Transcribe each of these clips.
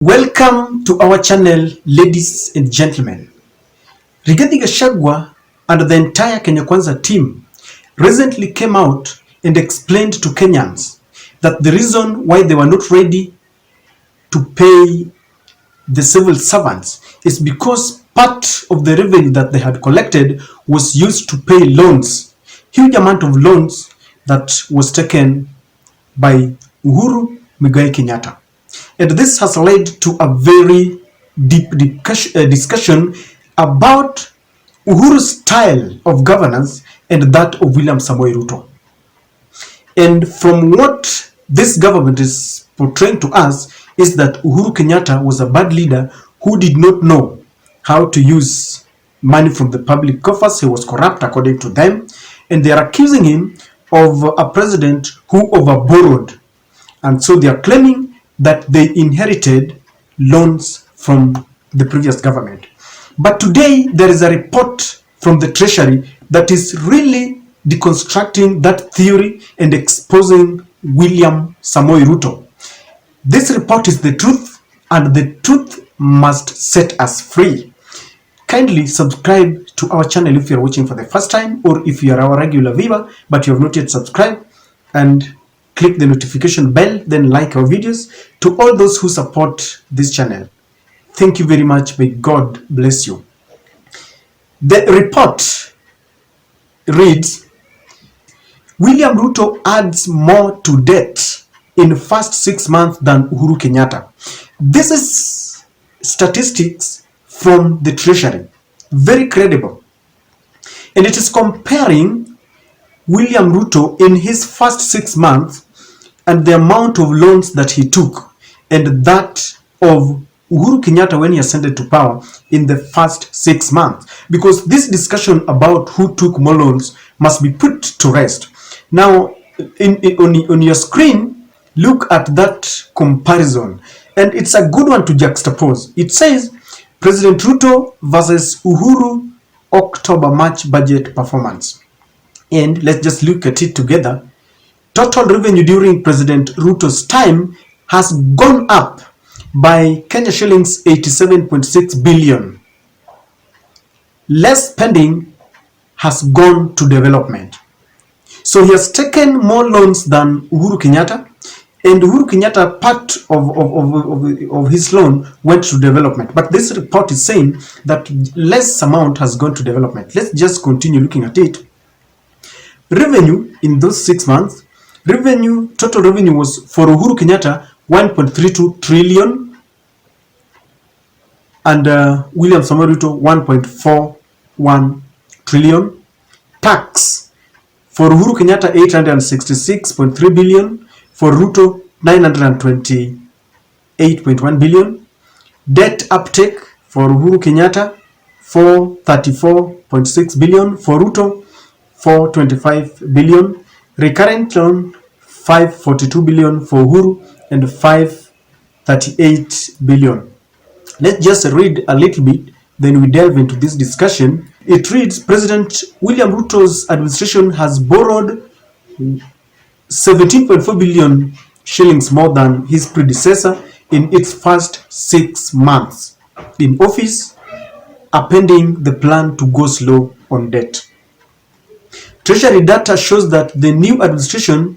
Welcome to our channel, ladies and gentlemen. Rigathi Gachagua and the entire Kenya Kwanza team recently came out and explained to Kenyans that the reason why they were not ready to pay the civil servants is because part of the revenue that they had collected was used to pay loans, huge amount of loans that was taken by Uhuru Muigai Kenyatta. And this has led to a very deep discussion about Uhuru's style of governance and that of William Samoei Ruto. And from what this government is portraying to us is that Uhuru Kenyatta was a bad leader who did not know how to use money from the public coffers. He was corrupt according to them. And they are accusing him of a president who overborrowed. And so they are claiming that they inherited loans from the previous government. But today there is a report from the Treasury that is really deconstructing that theory and exposing William Samoei Ruto. This report is the truth, and the truth must set us free. Kindly subscribe to our channel if you are watching for the first time, or if you are our regular viewer but you have not yet subscribed, and click the notification bell, then like our videos. To all those who support this channel, thank you very much. May God bless you. The report reads, William Ruto adds more to debt in first 6 months than Uhuru Kenyatta. This is statistics from the Treasury, very credible. And it is comparing William Ruto in his first 6 months and the amount of loans that he took, and that of Uhuru Kenyatta when he ascended to power in the first 6 months. Because this discussion about who took more loans must be put to rest. Now, on your screen, look at that comparison. And it's a good one to juxtapose. It says, President Ruto versus Uhuru October-March budget performance. And let's just look at it together. Total revenue during President Ruto's time has gone up by Kenya shillings 87.6 billion. Less spending has gone to development. So he has taken more loans than Uhuru Kenyatta, and Uhuru Kenyatta, part of his loan went to development. But this report is saying that less amount has gone to development. Let's just continue looking at it. Revenue in those 6 months, total revenue was for Uhuru Kenyatta 1.32 trillion and William Samoei Ruto 1.41 trillion. Tax for Uhuru Kenyatta 866.3 billion, for Ruto 928.1 billion. Debt uptake for Uhuru Kenyatta 434.6 billion, for Ruto 425 billion. Recurrent loan 542 billion for Uhuru and 538 billion. Let's just read a little bit, then we delve into this discussion. It reads, President William Ruto's administration has borrowed 17.4 billion shillings more than his predecessor in its first 6 months in office, appending the plan to go slow on debt. Treasury data shows that the new administration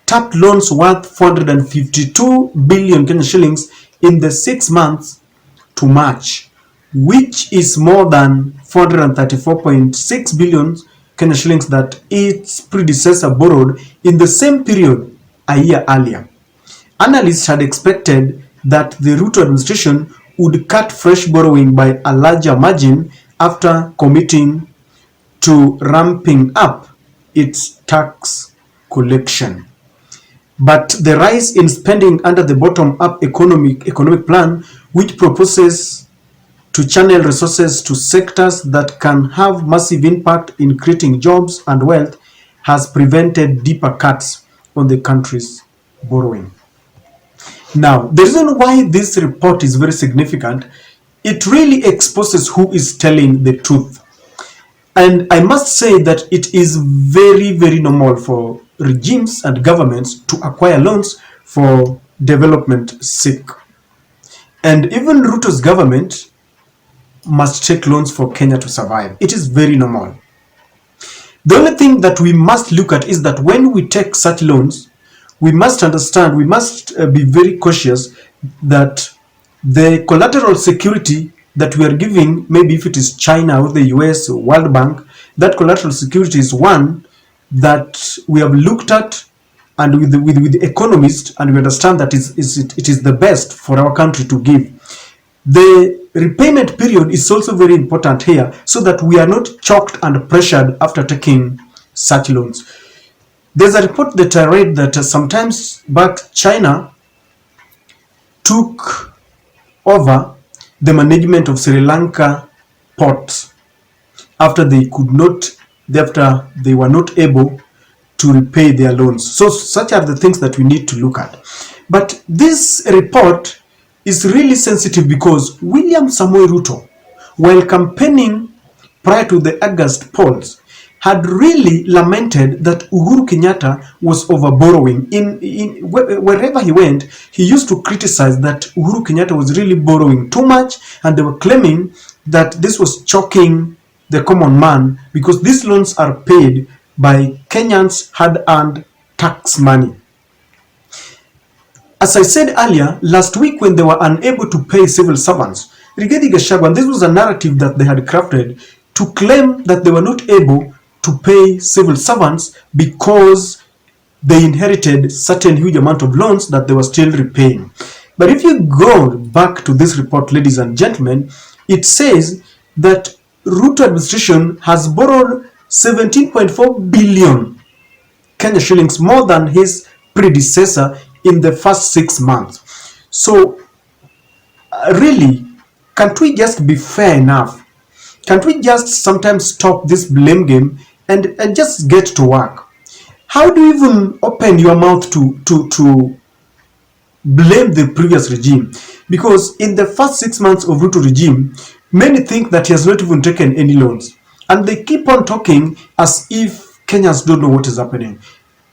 tapped loans worth 452 billion Kenya shillings in the 6 months to March, which is more than 434.6 billion Kenya shillings that its predecessor borrowed in the same period a year earlier. Analysts had expected that the Ruto administration would cut fresh borrowing by a larger margin after committing to ramping up its tax collection. But the rise in spending under the bottom-up economic plan, which proposes to channel resources to sectors that can have massive impact in creating jobs and wealth, has prevented deeper cuts on the country's borrowing. Now, the reason why this report is very significant, it really exposes who is telling the truth. And I must say that it is very, very normal for regimes and governments to acquire loans for development sake. And even Ruto's government must take loans for Kenya to survive. It is very normal. The only thing that we must look at is that when we take such loans, we must understand, we must be very cautious that the collateral security that we are giving, maybe if it is China or the US or World Bank, that collateral security is one that we have looked at and with economists, and we understand that it is the best for our country to give. The repayment period is also very important here so that we are not choked and pressured after taking such loans. There's a report that I read that sometimes back China took over the management of Sri Lanka ports after they were not able to repay their loans. So such are the things that we need to look at. But this report is really sensitive because William Samoei Ruto, while campaigning prior to the August polls, had really lamented that Uhuru Kenyatta was over borrowing. Wherever he went, he used to criticize that Uhuru Kenyatta was really borrowing too much, and they were claiming that this was choking the common man because these loans are paid by Kenyans' hard-earned tax money. As I said earlier, last week when they were unable to pay civil servants, Rigathi Gachagua, and this was a narrative that they had crafted to claim that they were not able to pay civil servants because they inherited certain huge amount of loans that they were still repaying. But if you go back to this report, ladies and gentlemen, it says that Ruto administration has borrowed 17.4 billion Kenya shillings, more than his predecessor in the first 6 months. So really, can't we just be fair enough? Can't we just sometimes stop this blame game and just get to work? How do you even open your mouth to blame the previous regime? Because in the first 6 months of Ruto regime, many think that he has not even taken any loans. And they keep on talking as if Kenyans don't know what is happening.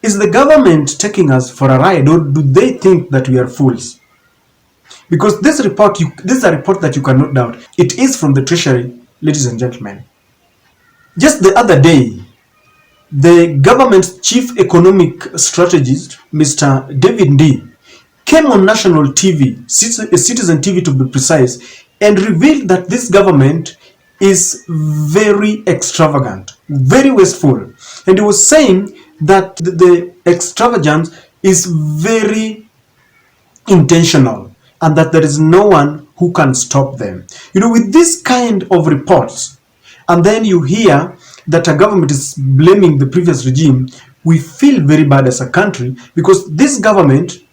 Is the government taking us for a ride, or do they think that we are fools? Because this is a report that you cannot doubt. It is from the Treasury, ladies and gentlemen. Just the other day, the government's chief economic strategist, Mr. David Ndii, came on national TV, Citizen TV to be precise, and revealed that this government is very extravagant, very wasteful. And he was saying that the extravagance is very intentional and that there is no one who can stop them. You know, with this kind of reports, and then you hear that a government is blaming the previous regime, we feel very bad as a country because this government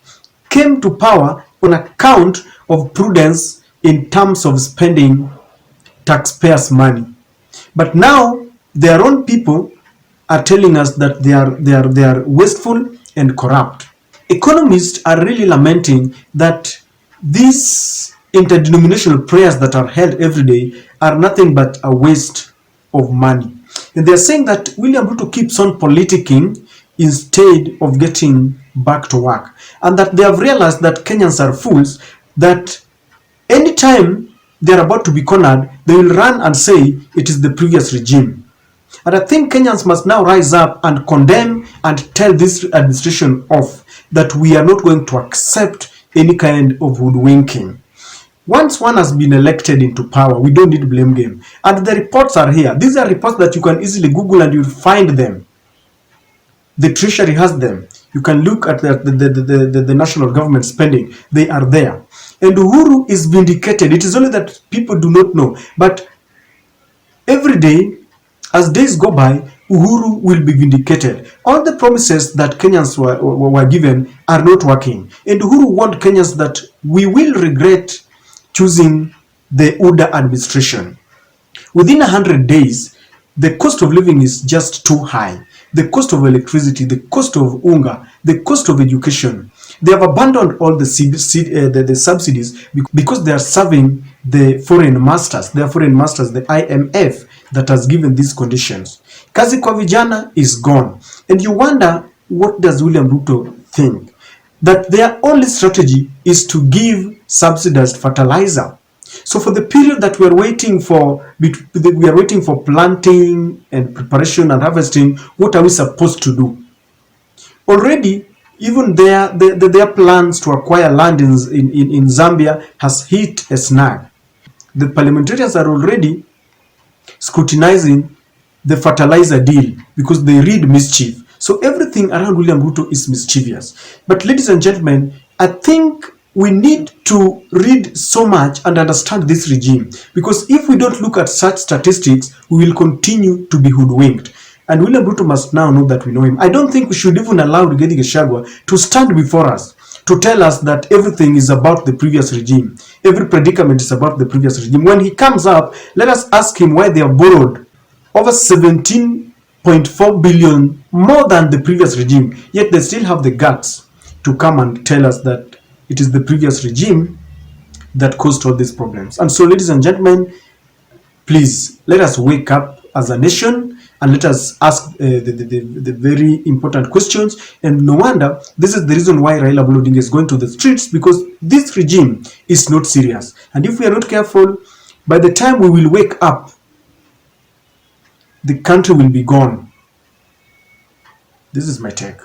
came to power on account of prudence in terms of spending taxpayers' money. But now their own people are telling us that they are wasteful and corrupt. Economists are really lamenting that these interdenominational prayers that are held every day are nothing but a waste of money. And they are saying that William Ruto keeps on politicking instead of getting back to work. And that they have realized that Kenyans are fools, that anytime they are about to be cornered, they will run and say it is the previous regime. And I think Kenyans must now rise up and condemn and tell this administration off that we are not going to accept any kind of hoodwinking. Once one has been elected into power, we don't need blame game. And the reports are here. These are reports that you can easily Google and you'll find them. The Treasury has them. You can look at the national government spending. They are there. And Uhuru is vindicated. It is only that people do not know. But every day, as days go by, Uhuru will be vindicated. All the promises that Kenyans were given are not working. And Uhuru warned Kenyans that we will regret choosing the UDA administration. Within 100 days, the cost of living is just too high. The cost of electricity, the cost of unga, the cost of education. They have abandoned all the subsidies because they are serving the foreign masters. They are foreign masters, the IMF, that has given these conditions. Kazi kwa vijana is gone. And you wonder, what does William Ruto think? That their only strategy is to give subsidized fertilizer. So for the period that we are waiting for planting and preparation and harvesting, what are we supposed to do? Already, even their plans to acquire land in Zambia has hit a snag. The parliamentarians are already scrutinizing the fertilizer deal because they read mischief. So everything around William Ruto is mischievous. But ladies and gentlemen, I think we need to read so much and understand this regime, because if we don't look at such statistics, we will continue to be hoodwinked. And William Ruto must now know that we know him. I don't think we should even allow Rigathi Gachagua to stand before us to tell us that everything is about the previous regime. Every predicament is about the previous regime. When he comes up, let us ask him why they have borrowed over 17.4 billion more than the previous regime, yet they still have the guts to come and tell us that it is the previous regime that caused all these problems. And so, ladies and gentlemen, please let us wake up as a nation and let us ask the very important questions. And no wonder this is the reason why Raila Odinga is going to the streets, because this regime is not serious. And if we are not careful, by the time we will wake up, the country will be gone. This is my take.